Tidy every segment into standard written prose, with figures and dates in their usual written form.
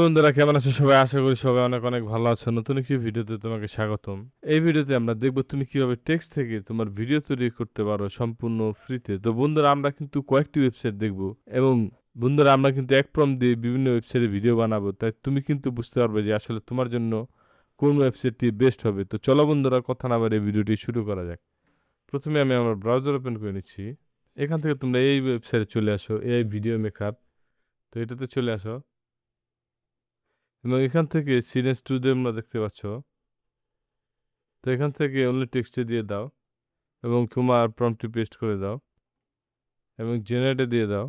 বন্ধুরা, কেমন আছো সবাই? আশা করি সবাই অনেক অনেক ভালো আছো। নতুন একটি ভিডিওতে তোমাকে স্বাগতম। এই ভিডিওতে আমরা দেখব তুমি কিভাবে টেক্সট থেকে তোমার ভিডিও তৈরি করতে পারো সম্পূর্ণ ফ্রিতে। তো বন্ধুরা, আমরা কিন্তু কয়েকটি ওয়েবসাইট দেখব এবং বন্ধুরা আমরা কিন্তু এক প্রম্পট দিয়ে বিভিন্ন ওয়েবসাইটে ভিডিও বানাবো। তাই তুমি কিন্তু বুঝতে পারবে যে আসলে তোমার জন্য কোন ওয়েবসাইটটি বেস্ট হবে। তো চলো বন্ধুরা, কথা না বাড়িয়ে ভিডিওটি শুরু করা যাক। প্রথমে আমি আমার ব্রাউজার ওপেন করে নিচ্ছি। এখান থেকে তোমরা এই ওয়েবসাইটে চলে আসো, এআই ভিডিও মেকার। তো এটাতে চলে আসো এবং এখান থেকে সিরিয়াস টু আমরা দেখতে পাচ্ছ। তো এখান থেকে অনলি টেক্সটে দিয়ে দাও এবং তোমার প্রম্পটটি পেস্ট করে দাও এবং জেনারেটে দিয়ে দাও।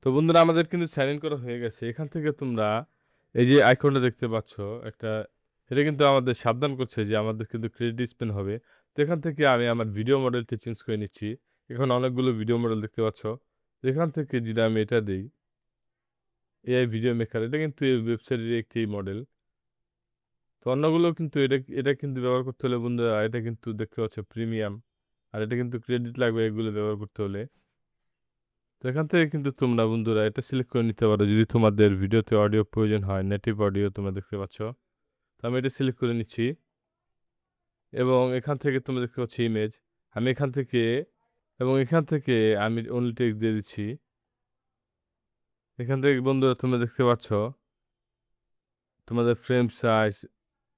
তো বন্ধুরা, আমাদের কিন্তু সাইন ইন করা হয়ে গেছে। এখান থেকে তোমরা এই যে আইকনটা দেখতে পাচ্ছ একটা, এটা কিন্তু আমাদের সাবধান করছে যে আমাদের কিন্তু ক্রেডিট স্পেন হবে। তো এখান থেকে আমি আমার ভিডিও মডেলটি চেঞ্জ করে নিচ্ছি। এখন অনেকগুলো ভিডিও মডেল দেখতে পাচ্ছ। এখান থেকে যদি আমি এটা দিই, এআই ভিডিও মেকার, এটা কিন্তু এই ওয়েবসাইটের একটি মডেল। তো অন্যগুলো কিন্তু এটা এটা কিন্তু ব্যবহার করতে হলে বন্ধুরা, এটা কিন্তু দেখতে পাচ্ছ প্রিমিয়াম, আর এটা কিন্তু ক্রেডিট লাগবে এগুলো ব্যবহার করতে হলে। তো এখান থেকে কিন্তু তোমরা বন্ধুরা এটা সিলেক্ট করে নিতে পারো যদি তোমাদের ভিডিওতে অডিও প্রয়োজন হয়, নেটিভ অডিও তোমরা দেখতে পাচ্ছ। তো আমি এটা সিলেক্ট করে নিচ্ছি এবং এখান থেকে তোমরা দেখতে পাচ্ছ ইমেজ। আমি এখান থেকে এবং এখান থেকে আমি অনলি টেক্সট দিয়ে দিচ্ছি। এখান থেকে বন্ধুরা তোমরা দেখতে পাচ্ছ তোমাদের ফ্রেম সাইজ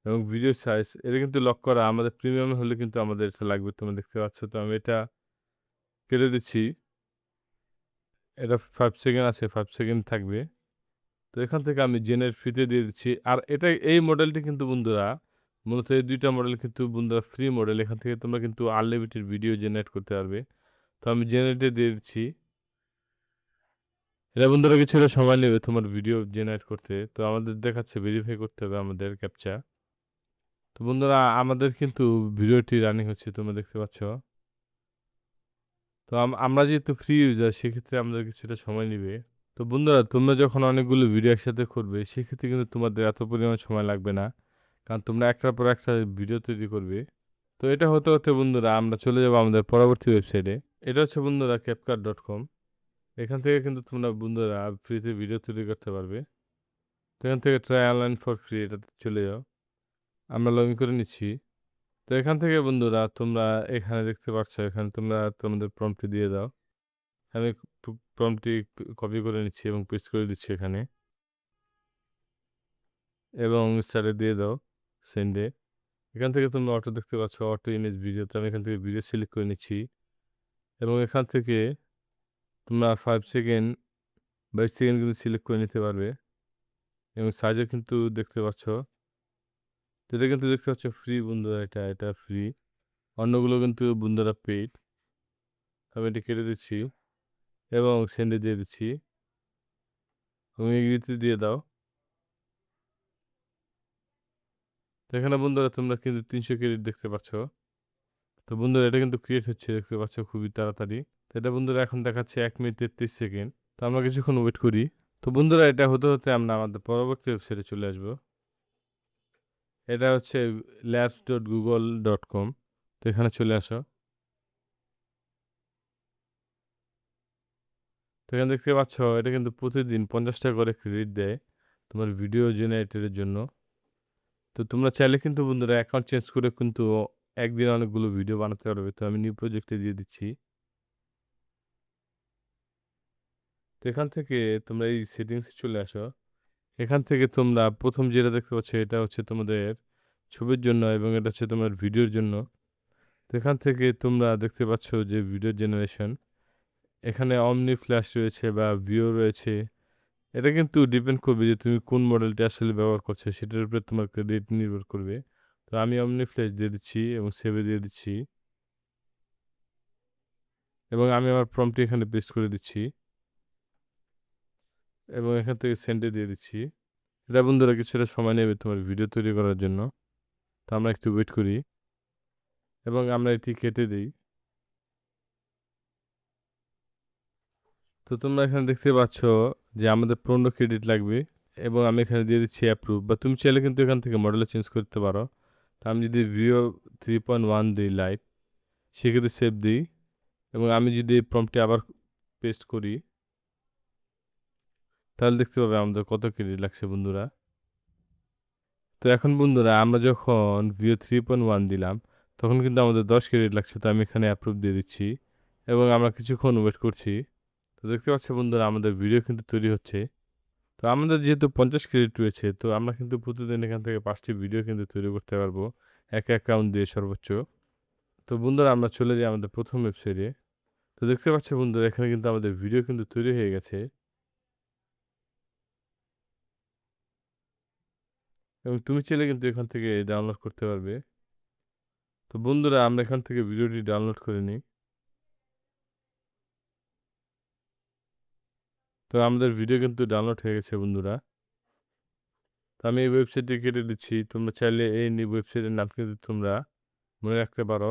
এবং ভিডিও সাইজ এটা কিন্তু লক করা। আমাদের প্রিমিয়াম হলে কিন্তু আমাদের এটা লাগবে, তোমরা দেখতে পাচ্ছ। তো আমি এটা কেটে দিচ্ছি। এটা 5 সেকেন্ড আছে, 5 সেকেন্ড থাকবে। তো এখান থেকে আমি জেনের ফ্রিতে দিয়ে দিচ্ছি। আর এটা এই মডেলটি কিন্তু বন্ধুরা, মূলত এই ২ টা মডেল কিন্তু বন্ধুরা ফ্রি মডেল। এখান থেকে তোমরা কিন্তু আনলিমিটেড ভিডিও জেনারেট করতে পারবে। তো আমি জেনারেটে দিয়ে দিচ্ছি। এটা বন্ধুরা কিছুটা সময় নেবে তোমার ভিডিও জেনারেট করতে। তো আমাদের দেখাচ্ছে ভেরিফাই করতে হবে আমাদের ক্যাপচা। তো বন্ধুরা, আমাদের কিন্তু ভিডিওটি রানিং হচ্ছে, তোমরা দেখতে পাচ্ছ। তো আমরা যেহেতু ফ্রি ইউজার, সেক্ষেত্রে আমাদের কিছুটা সময় নিবে। তো বন্ধুরা, তোমরা যখন অনেকগুলো ভিডিও একসাথে করবে, সেক্ষেত্রে কিন্তু তোমাদের এত পরিমাণ সময় লাগবে না, কারণ তোমরা একটার পর একটা ভিডিও তৈরি করবে। তো এটা হতে হতে বন্ধুরা আমরা চলে যাবো আমাদের পরবর্তী ওয়েবসাইটে। এটা হচ্ছে বন্ধুরা CapCut.com। এখান থেকে কিন্তু তোমরা বন্ধুরা ফ্রিতে ভিডিও তৈরি করতে পারবে। তো এখান থেকে ট্রাই অনলাইন ফর ফ্রি এটাতে চলে যাও। আমরা লগ ইন করে নিচ্ছি। তো এখান থেকে বন্ধুরা তোমরা এখানে দেখতে পাচ্ছ, এখানে তোমরা তোমাদের প্রম্পটটি দিয়ে দাও। আমি প্রম্পটটি কপি করে নিচ্ছি এবং পেস্ট করে দিচ্ছি এখানে এবং স্টারে দিয়ে দাও সেন্ডে। এখান থেকে তোমরা অটো দেখতে পাচ্ছ, অটো ইমেজ ভিডিও। তো আমি এখান থেকে ভিডিও সিলেক্ট করে নিচ্ছি এবং এখান থেকে তোমরা 5 সেকেন্ড 22 সেকেন্ড কিন্তু সিলেক্ট করে নিতে পারবে এবং সাইজও কিন্তু দেখতে পাচ্ছ। তো এটা কিন্তু দেখতে পাচ্ছ ফ্রি বন্ধুরা, এটা ফ্রি। অন্যগুলো কিন্তু বন্ধুরা পেইড। আমি এটা কেটে দিচ্ছি এবং সেন্ডে দিয়ে দিচ্ছি এবং এগ্রিতে দিয়ে দাও। তো এখানে বন্ধুরা তোমরা কিন্তু 300 ক্রেডিট দেখতে পাচ্ছ। তো বন্ধুরা এটা কিন্তু ক্রিয়েট হচ্ছে, দেখতে পাচ্ছ খুবই তাড়াতাড়ি। তো এটা বন্ধুরা এখন দেখাচ্ছে 1 মিনিট 33 সেকেন্ড। তো আমরা কিছুক্ষণ ওয়েট করি। তো বন্ধুরা, এটা হতে হতে আমরা আমাদের পরবর্তী ওয়েবসাইটে চলে আসব। এটা হচ্ছে labs.google.com। তো এখানে চলে আসো। তো এখানে দেখতে পাচ্ছ এটা কিন্তু প্রতিদিন 50 টাকা করে ক্রেডিট দেয় তোমার ভিডিও জেনারেটরের জন্য। তো তোমরা চাইলে কিন্তু বন্ধুরা অ্যাকাউন্ট চেঞ্জ করে কিন্তু একদিনে অনেকগুলো ভিডিও বানাতে পারবে। তো আমি নিউ প্রজেক্টে দিয়ে দিচ্ছি। তো এখান থেকে তোমরা এই সেটিংসে চলে আসো। এখান থেকে তোমরা প্রথম যেটা দেখতে পাচ্ছ এটা হচ্ছে তোমাদের ছবির জন্য এবং এটা হচ্ছে তোমার ভিডিওর জন্য। তো এখান থেকে তোমরা দেখতে পাচ্ছ যে ভিডিও জেনারেশন, এখানে অমনি ফ্ল্যাশ রয়েছে বা ভিও রয়েছে। এটা কিন্তু ডিপেন্ড করবে যে তুমি কোন মডেলটা আসলে ব্যবহার করছো, সেটার উপরে তোমার ক্রেডিট নির্ভর করবে। তো আমি অমনি ফ্ল্যাশ দিয়ে দিচ্ছি এবং সেভে দিয়ে দিচ্ছি এবং আমি আমার প্রম্পটটি এখানে পেস্ট করে দিচ্ছি এবং এখান থেকে সেন্ডে দিয়ে দিচ্ছি। এটা বন্ধুরা কিছুটা সময় নেবে তোমার ভিডিও তৈরি করার জন্য। তো আমরা একটু ওয়েট করি এবং আমরা এটি কেটে দিই। তো তোমরা এখানে দেখতে পাচ্ছ যে আমাদের 15 ক্রেডিট লাগবে এবং আমি এখানে দিয়ে দিচ্ছি অ্যাপ্রুভ। বা তুমি চাইলে কিন্তু এখান থেকে মডেলও চেঞ্জ করতে পারো। তো আমি যদি ভিও 3.1 দিই লাইট, সেক্ষেত্রে সেভ দিই এবং আমি যদি প্রম্পটটি আবার পেস্ট করি, তাহলে দেখতে পাবে আমাদের কত ক্রেডিট লাগছে বন্ধুরা। তো এখন বন্ধুরা আমরা যখন ভিও 3.1 দিলাম তখন কিন্তু আমাদের 10 ক্রেডিট লাগছে। তো আমি এখানে অ্যাপ্রুভ দিয়ে দিচ্ছি এবং আমরা কিছুক্ষণ ওয়েট করছি। তো দেখতে পাচ্ছ বন্ধুরা আমাদের ভিডিও কিন্তু তৈরি হচ্ছে। তো আমাদের যেহেতু 50 ক্রেডিট রয়েছে তো আমরা কিন্তু প্রতিদিন এখান থেকে 5টি ভিডিও কিন্তু তৈরি করতে পারবো এক অ্যাকাউন্ট দিয়ে সর্বোচ্চ। তো বন্ধুরা আমরা চলে যাই আমাদের প্রথম ওয়েবসাইটে। তো দেখতে পাচ্ছ বন্ধুরা এখানে কিন্তু আমাদের ভিডিও কিন্তু তৈরি হয়ে গেছে এবং তুমি চাইলে কিন্তু এখান থেকে ডাউনলোড করতে পারবে। তো বন্ধুরা আমরা এখান থেকে ভিডিওটি ডাউনলোড করে নিই। তো আমাদের ভিডিও কিন্তু ডাউনলোড হয়ে গেছে বন্ধুরা। তো আমি এই ওয়েবসাইটটি কেটে দিচ্ছি। তোমরা চাইলে এই ওয়েবসাইটের নাম কিন্তু তোমরা মনে রাখতে পারো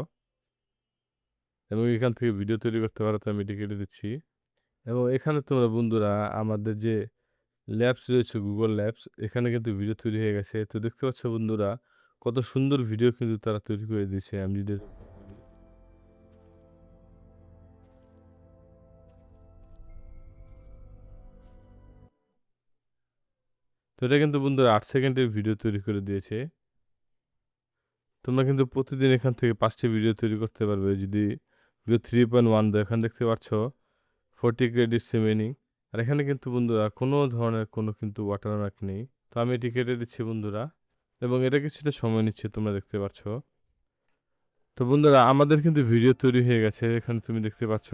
এবং এখান থেকে ভিডিও তৈরি করতে পারো। তো আমি এটি কেটে দিচ্ছি এবং এখানে তোমরা বন্ধুরা আমাদের যে ল্যাবস রয়েছে গুগল ল্যাবস এখানে কিন্তু ভিডিও তৈরি হয়ে গেছে। তো দেখতে পাচ্ছ বন্ধুরা কত সুন্দর ভিডিও কিন্তু তারা তৈরি করে দিয়েছে। আমি যদি তো এটা কিন্তু বন্ধুরা 8 সেকেন্ডের ভিডিও তৈরি করে দিয়েছে। তোমরা কিন্তু প্রতিদিন এখান থেকে 5টি ভিডিও তৈরি করতে পারবে যদি ভিডিও 3.1 দাও। এখানে দেখতে পাচ্ছ 40 ক্রেডিটস রিমেইনিং। আর এখানে কিন্তু বন্ধুরা কোনো ধরনের কোনো কিন্তু ওয়াটারমার্ক নেই। তো আমি এটি কেটে দিচ্ছি বন্ধুরা এবং এটা কিছুটা সময় নিচ্ছে তোমরা দেখতে পাচ্ছ। তো বন্ধুরা আমাদের কিন্তু ভিডিও তৈরি হয়ে গেছে এখানে তুমি দেখতে পাচ্ছ।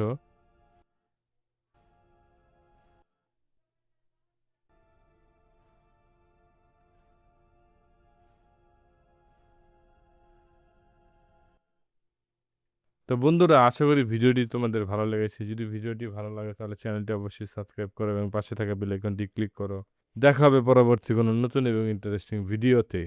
তো বন্ধুরা আশা করি ভিডিওটি তোমাদের ভালো লেগেছে। যদি ভিডিওটি ভালো লাগে তাহলে চ্যানেলটি অবশ্যই সাবস্ক্রাইব করো এবং পাশে থাকা বেল আইকনটি ক্লিক করো। দেখা হবে পরবর্তী কোনো নতুন এবং ইন্টারেস্টিং ভিডিওতে।